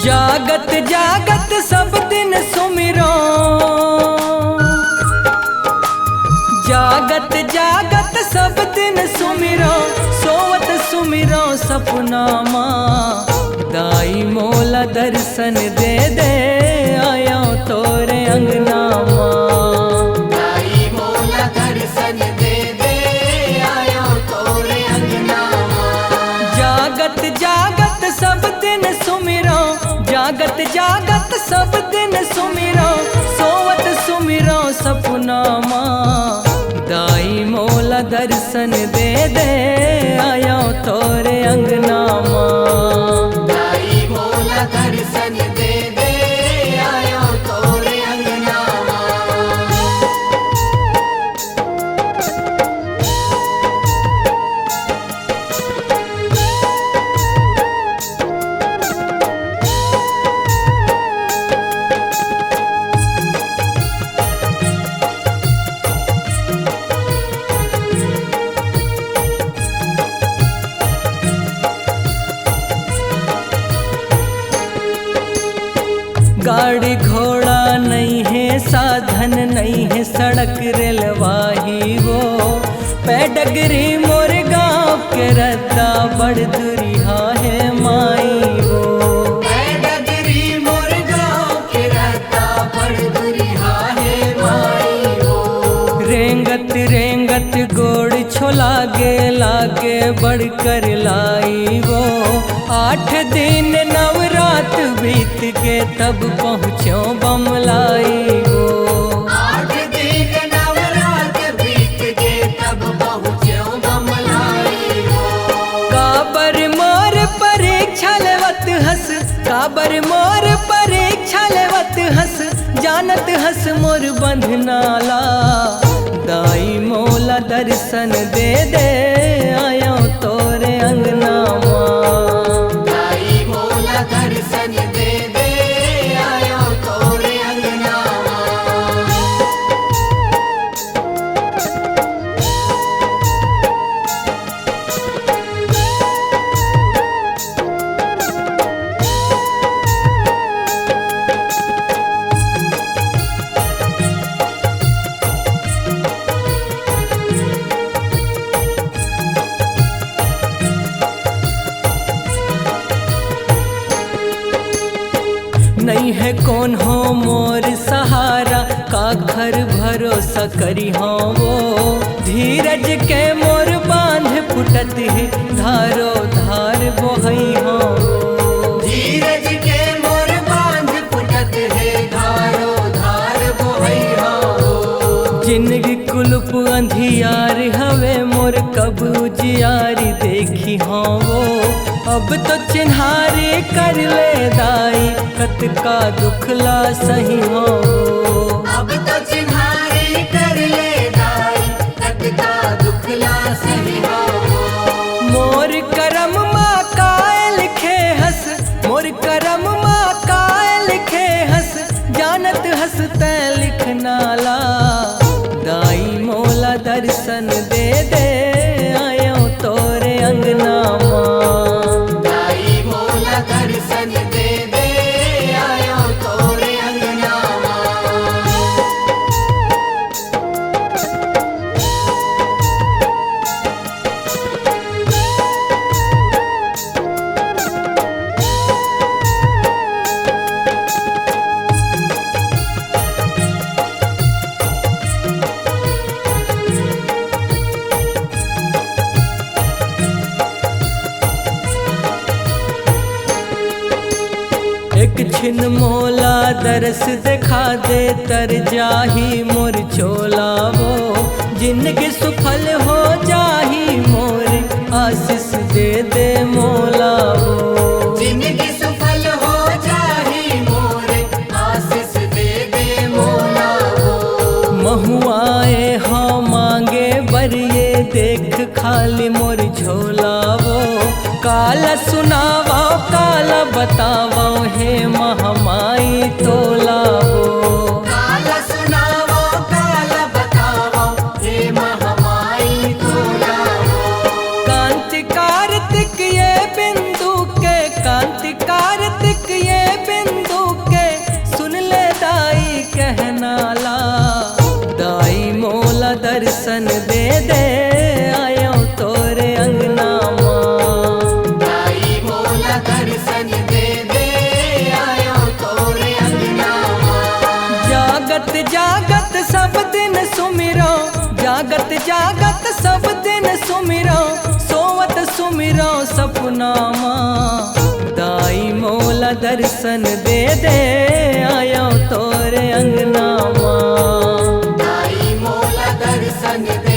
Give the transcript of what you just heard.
जागत जागत सब दिन सुमिरो, जागत जागत सब दिन सुमिरो, सोवत सुमिरो सपना माँ। दाई मोला दर्शन दे दे, आया तोरे अंगना माँ। दाई मोला दर्शन दे दे, आया तोरे अंगना माँ। जागत जागत सब दिन सुमिरो, जागत जागत सब दिन सुमिरो, सोवत सुमिरो सपना माँ। दाई मोला दर्शन दे दे, आया तोरे अंगना माँ। दाई मोला दर्शन दे दे, आया तोरे अंगना माँ। गाड़ी घोड़ा नहीं है, साधन नहीं है, सड़क रेलवाही वो। पैडगरी मोर गाँव के रद्दा बड़ दुरिहा है माई वो। पैडगरी मोर गाँव के रद्दा बड़ दुरिहा है माई वो। रेंगत रेंगत गोड़ छोलागे लागे बढ़ कर लाई वो। 8 दिन नवरात बीत के तब पहुँचो बमलाई वो। 8 दिन नवरात बीत के तब पहुँचो बमलाई वो। काबर मोर परीक्षा लेवत हस, काबर मोर परीक्षा लेवत हस, जानत हस मोर बंधनाला। दाई मोला दर्शन दे दे, आया तोरे अंगना माँ। दाई मोला दर्शन दे दे, आया तोरे अंगना माँ। नहीं है कौन हो मोर सहारा, का घर भरोसा करी हो वो। धीरज के मोर बांध फुटत है, धारो धार बोहई हो। धीरज के मोर बांध फुटत है, धारो धार बोहई हो। जिंदगी कुलप अंधियार हवे, मोर कब उजियारी देखी हो वो। अब तो चिन्हारी कर ले दाई, कत का दुखला सही हो। अब तो चिन्हारी कर ले दाई, कत का दुखला सही हो। मोर करम माँ काय लिखे हस, मोर करम माँ काय लिखे हस, जानत हस तै लिखनाला। दाई मोला दर्शन दे दे, आयो तोरे अंगना माँ। दाई मोला दर्शन दे दे, आया तोरे अंगना माँ। एक छिन मोला दरस दिखा दे, तर जाही मोर चोला वो। जिंदगी सुफल हो जाही मोर, आशीष दे दे मोला वो। जिंदगी सुफल खाली मोर झोलावो, काला सुनावो काला बतावो, हे महामाई तोलावो। काला सुनावो काला बतावो, हे महामाई तोलावो। कांति कार्तिक ये बिंदु के, कांति कार्तिक ये बिंदु के, सुन ले दाई कहनाला। दाई मोला दर्शन दे दे, आयो तोरे अंगना माँ। दाई मोला दर्शन दे दे, आयो तोरे अंगना माँ। जागत जागत सब दिन सुमिरो, जागत जागत सब दिन सुमिरो, सोवत सुमिरो सपना माँ। दाई मोला दर्शन दे दे, आयो तोरे अंगना माँ। दाई मोला दर्शन दे